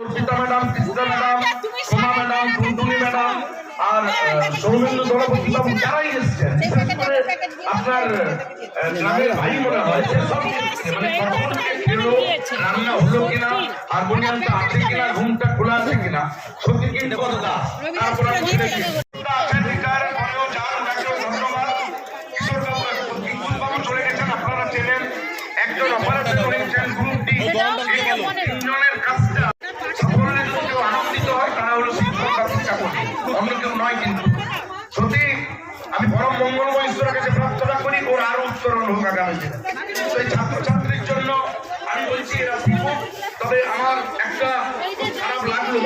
Arpita madam, Teesta madam, Soma madam, টুনটুনি madam আর সৌমেন্দ্র দলপতি বাবু যারাই এসেছেন, বিশেষ করে আপনার গ্রামের ভাই মনে হয় সেসব মানে রান্না হলো কিনা, হারমোনিয়ামটা আছে কিনা, ঘুমটা খোলা আছে কিনা, সত্যি কিন্তু কথা। তারপরে চলে গেছেন, আপনারা চেনেন, একজন অপারেটর করেছেন গ্রুপটি, তিনজনের কাজটা সাফল্যে যদি কেউ আনন্দিত হয় তারা হলো শিক্ষকরা, শিক্ষাকর্মী, অন্য কেউ নয়। কিন্তু সত্যি আমি পরম মঙ্গলময় ঈশ্বরের কাছে প্রার্থনা করি ওর আরো উত্তরণ হোক আগামী দিনে। তো এই ছাত্রছাত্রীর জন্য আমি বলছি এরা শিখুক, তবে আমার একটা খারাপ লাগলো,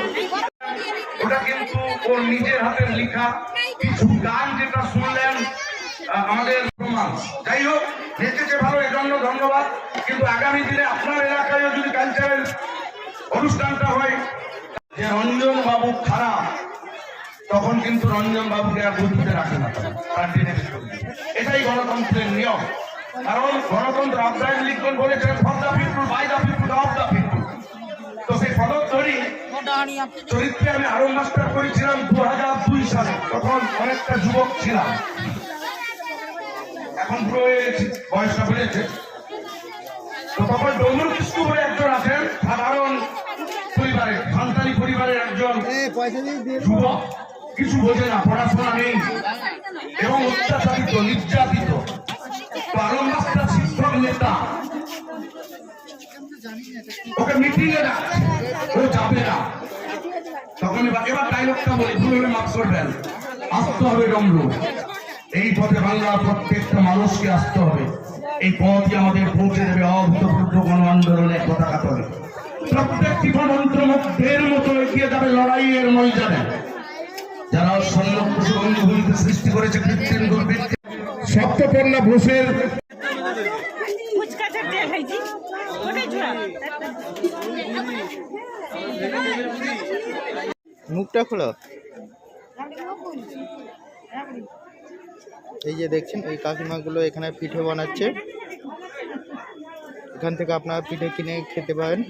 ওটা কিন্তু ওর নিজের হাতের লেখা কিছু গান যেটা শুনলেন আমাদের প্রমাণ। যাই হোক, নেচেছে ভালো, এজন্য ধন্যবাদ। কিন্তু আগামী দিনে আপনার এলাকায় যদি কালচারাল অনুষ্ঠানটা হয় যে রঞ্জন বাবু খারাপ, তখন কিন্তু রঞ্জন বাবুকে আর বুঝতে রাখে না, এটাই গণতন্ত্রের নিয়ম। কারণ গণতন্ত্র আব্রাহিম লিঙ্কন বলেছেন for the people, by the people, of the people. তো সেই পদক ধরি চরিত্রে আমি আরো মাস্টার করেছিলাম 2002 সালে, তখন অনেকটা যুবক ছিলাম, এখন পুরো বয়সটা বেড়েছে। তো তখন ডমরু কৃষ্ণ বলে একজন আছেন, সাধারণ পরিবারের, সান্তালি পরিবারের একজন যুবক, কিছু বোঝে না, পড়াশোনা নেই এবং অত্যাচারিত, নির্যাতিত। তো আরো মাস্টার শিক্ষক নেতা ওকে মিটিং এ ডাকছে, ও যাবে না। তখন এবার ডায়লগটা বলি, ভুল মাফ করবেন, আসতে হবে ডমরু, এই পথে বাংলার প্রত্যেকটা মানুষকে আসতে হবে, এই পথই আমাদের পৌঁছে দেবে অভূতপূর্ব গণ আন্দোলনের পতাকা তলে। প্রত্যেকটি গণতন্ত্রের মতো এগিয়ে যাবে লড়াইয়ের ময়দানে। যারা স্বর্ণভূমিতে সৃষ্টি করেছে কৃত্রিম দুর্বৃত্ত, সপ্তপর্ণা ঘোষের মুখটা খোলো। এই যে দেখছেন এই কাকিমাগুলো এখানে পিঠে বানাচ্ছে, এখান থেকে আপনারা পিঠে কিনে খেতে পারেন।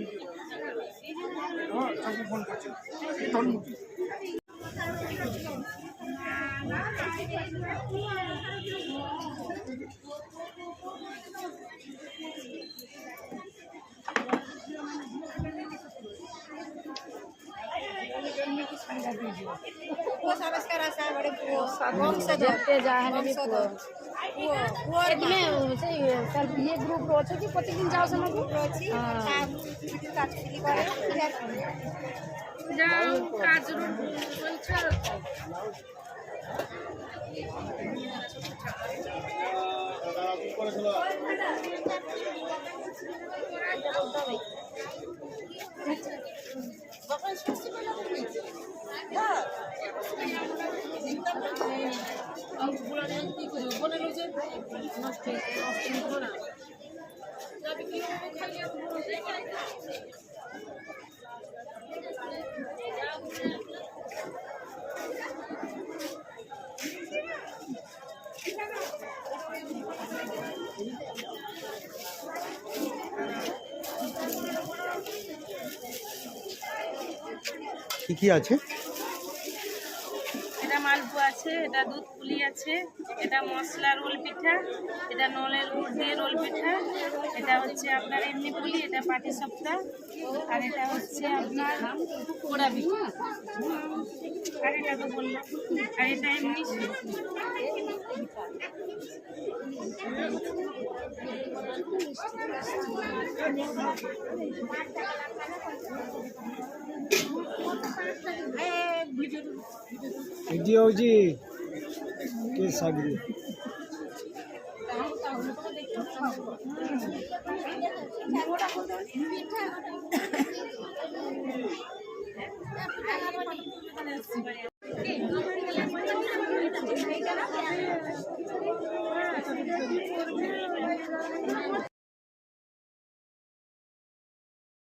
ये ग्रुप रोचे कि प्रतिदिन जाओ से मगु रोची काटली করে যাও কাজ বলছো বাবা সুস্থ বলা তুমি হ্যাঁ আর পুরো দিন কি করি বলে রোজে নষ্ট করো না যাবে কি খালি কি আছে? এটা মালপোয়া আছে, এটা দুধ পুলি আছে, এটা মশলা রোল পিঠা, এটা নলের গুড় দিয়ে রোল পিঠা, এটা হচ্ছে আপনার এমনি পুলি, এটা পাটি সপ্তা, আর এটা হচ্ছে আপনার পোড়া পিঠা, আর এটা তো বললাম, আর এটা এমনি वीडियो जी के सागरी